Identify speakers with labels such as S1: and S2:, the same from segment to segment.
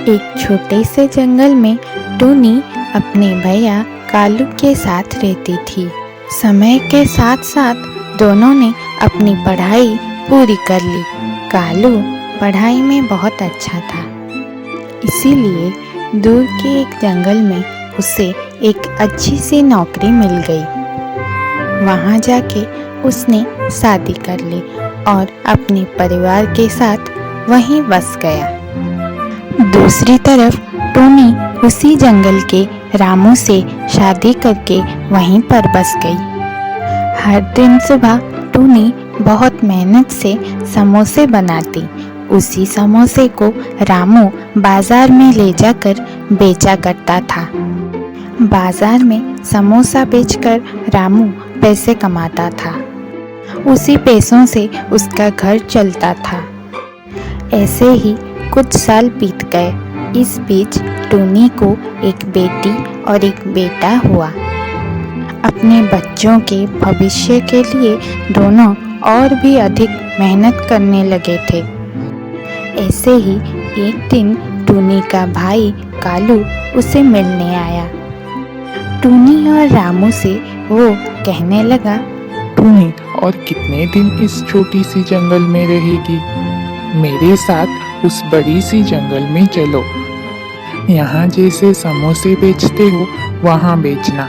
S1: एक छोटे से जंगल में टूनी अपने भैया कालू के साथ रहती थी। समय के साथ साथ दोनों ने अपनी पढ़ाई पूरी कर ली। कालू पढ़ाई में बहुत अच्छा था, इसीलिए दूर के एक जंगल में उसे एक अच्छी सी नौकरी मिल गई। वहाँ जाके उसने शादी कर ली और अपने परिवार के साथ वहीं बस गया। दूसरी तरफ टूनी उसी जंगल के रामू से शादी करके वहीं पर बस गई। हर दिन सुबह टूनी बहुत मेहनत से समोसे बनाती। उसी समोसे को रामू बाजार में ले जाकर बेचा करता था। बाजार में समोसा बेचकर रामू पैसे कमाता था। उसी पैसों से उसका घर चलता था। ऐसे ही कुछ साल बीत गए। इस बीच टूनी को एक बेटी और एक बेटा हुआ। अपने बच्चों के भविष्य के लिए दोनों और भी अधिक मेहनत करने लगे थे। ऐसे ही एक दिन टूनी का भाई कालू उसे मिलने आया। टूनी और रामू से वो कहने लगा,
S2: टूनी और कितने दिन इस छोटी सी जंगल में रहेगी? मेरे साथ उस बड़ी सी जंगल में चलो। यहाँ जैसे समोसे बेचते हो वहाँ बेचना।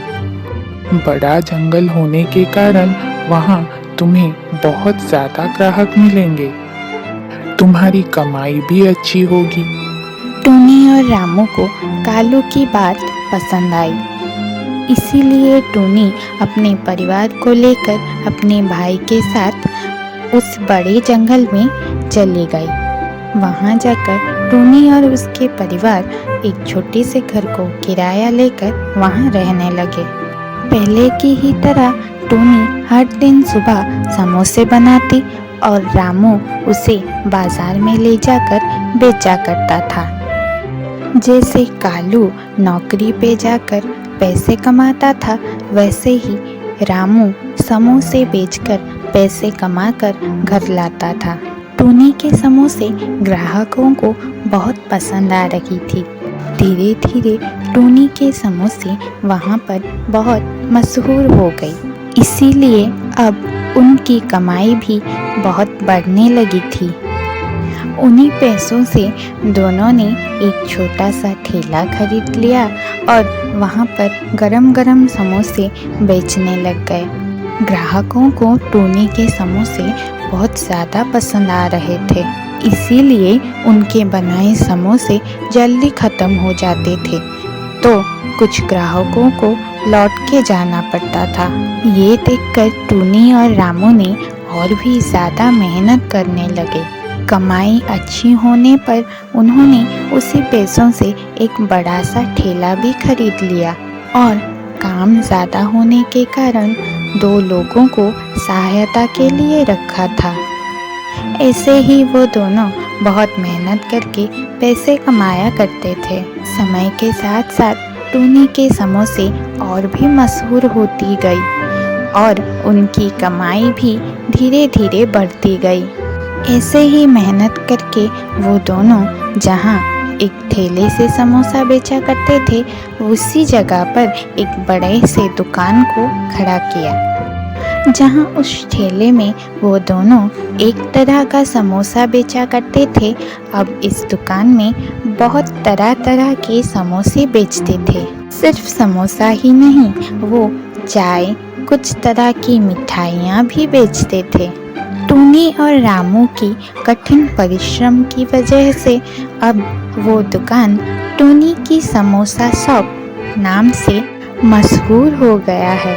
S2: बड़ा जंगल होने के कारण वहाँ तुम्हें बहुत ज्यादा ग्राहक मिलेंगे। तुम्हारी कमाई भी अच्छी होगी।
S1: टूनी और रामू को कालू की बात पसंद आई, इसीलिए टूनी अपने परिवार को लेकर अपने भाई के साथ उस बड़े जंगल में चली गई। वहाँ जाकर टूनी और उसके परिवार एक छोटे से घर को किराया लेकर वहाँ रहने लगे। पहले की ही तरह टूनी हर दिन सुबह समोसे बनाती और रामू उसे बाजार में ले जाकर बेचा करता था। जैसे कालू नौकरी पे जाकर पैसे कमाता था, वैसे ही रामू समोसे बेचकर पैसे कमाकर घर लाता था। टूनी के समोसे ग्राहकों को बहुत पसंद आ रही थी। धीरे धीरे टूनी के समोसे वहाँ पर बहुत मशहूर हो गई, इसीलिए अब उनकी कमाई भी बहुत बढ़ने लगी थी। उन्हीं पैसों से दोनों ने एक छोटा सा ठेला खरीद लिया और वहाँ पर गरम गरम समोसे बेचने लग गए। ग्राहकों को टूनी के समोसे बहुत ज़्यादा पसंद आ रहे थे, इसीलिए उनके बनाए समोसे जल्दी ख़त्म हो जाते थे, तो कुछ ग्राहकों को लौट के जाना पड़ता था। ये देखकर टूनी और रामू ने और भी ज़्यादा मेहनत करने लगे। कमाई अच्छी होने पर उन्होंने उसी पैसों से एक बड़ा सा ठेला भी खरीद लिया और काम ज़्यादा होने के कारण 2 लोगों को सहायता के लिए रखा था। ऐसे ही वो दोनों बहुत मेहनत करके पैसे कमाया करते थे। समय के साथ साथ टूनी के समोसे और भी मशहूर होती गई और उनकी कमाई भी धीरे धीरे बढ़ती गई। ऐसे ही मेहनत करके वो दोनों जहाँ एक ठेले से समोसा बेचा करते थे, उसी जगह पर एक बड़े से दुकान को खड़ा किया। जहाँ उस ठेले में वो दोनों एक तरह का समोसा बेचा करते थे, अब इस दुकान में बहुत तरह तरह के समोसे बेचते थे। सिर्फ समोसा ही नहीं, वो चाय, कुछ तरह की मिठाइयाँ भी बेचते थे। टूनी और रामू की कठिन परिश्रम की वजह से अब वो दुकान टूनी की समोसा शॉप नाम से मशहूर हो गया है।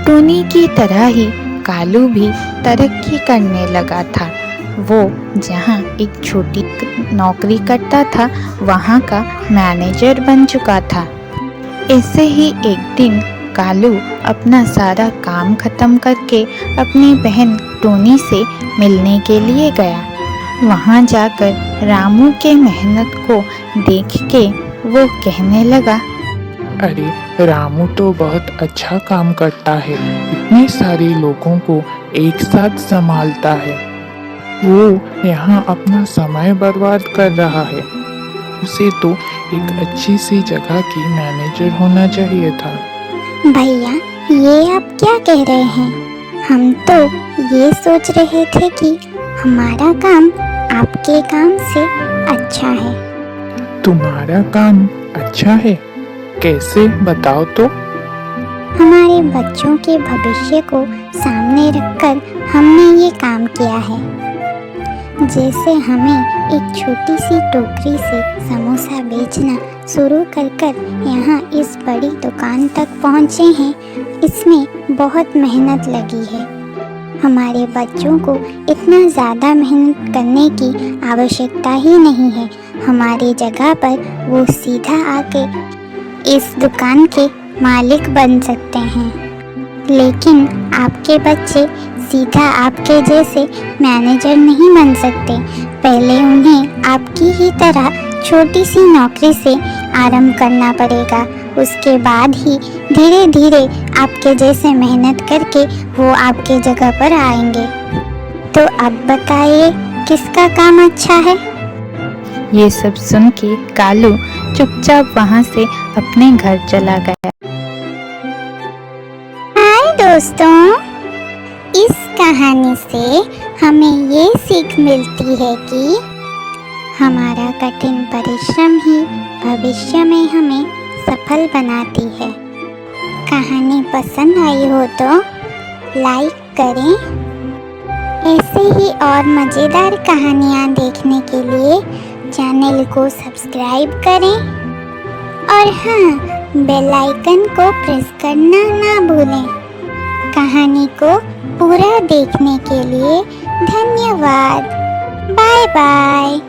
S1: टूनी की तरह ही कालू भी तरक्की करने लगा था। वो जहाँ एक छोटी नौकरी करता था, वहाँ का मैनेजर बन चुका था। ऐसे ही एक दिन कालू अपना सारा काम खत्म करके अपनी बहन टूनी से मिलने के लिए गया। वहाँ जाकर रामू के मेहनत को देख के वो कहने लगा,
S2: अरे रामू तो बहुत अच्छा काम करता है, इतने सारे लोगों को एक साथ संभालता है। वो यहाँ अपना समय बर्बाद कर रहा है। उसे तो एक अच्छी सी जगह की मैनेजर होना चाहिए था।
S3: भैया, ये आप क्या कह रहे हैं? हम तो ये सोच रहे थे कि हमारा काम आपके काम से अच्छा है।
S2: तुम्हारा काम अच्छा है? कैसे, बताओ तो।
S3: हमारे बच्चों के भविष्य को सामने रखकर हमने ये काम किया है। जैसे हमें एक छोटी सी टोकरी से समोसा बेचना शुरू कर यहाँ इस बड़ी दुकान तक पहुँचे हैं, इसमें बहुत मेहनत लगी है। हमारे बच्चों को इतना ज़्यादा मेहनत करने की आवश्यकता ही नहीं है। हमारी जगह पर वो सीधा आके इस दुकान के मालिक बन सकते हैं। लेकिन आपके बच्चे सीधा आपके जैसे मैनेजर नहीं बन सकते। पहले उन्हें आपकी ही तरह छोटी सी नौकरी से आरंभ करना पड़ेगा। उसके बाद ही धीरे धीरे आपके जैसे मेहनत करके वो आपके जगह पर आएंगे। तो अब बताइए, किसका काम अच्छा है?
S1: ये सब सुन के कालू चुपचाप वहाँ से अपने घर चला गया।
S3: हाय दोस्तों, इस कहानी से हमें ये सीख मिलती है कि हमारा कठिन परिश्रम ही भविष्य में हमें सफल बनाती है। कहानी पसंद आई हो तो लाइक करें। ऐसे ही और मज़ेदार कहानियाँ देखने के लिए चैनल को सब्सक्राइब करें और हाँ, बेल आइकन को प्रेस करना ना भूलें। कहानी को पूरा देखने के लिए धन्यवाद। Bye bye.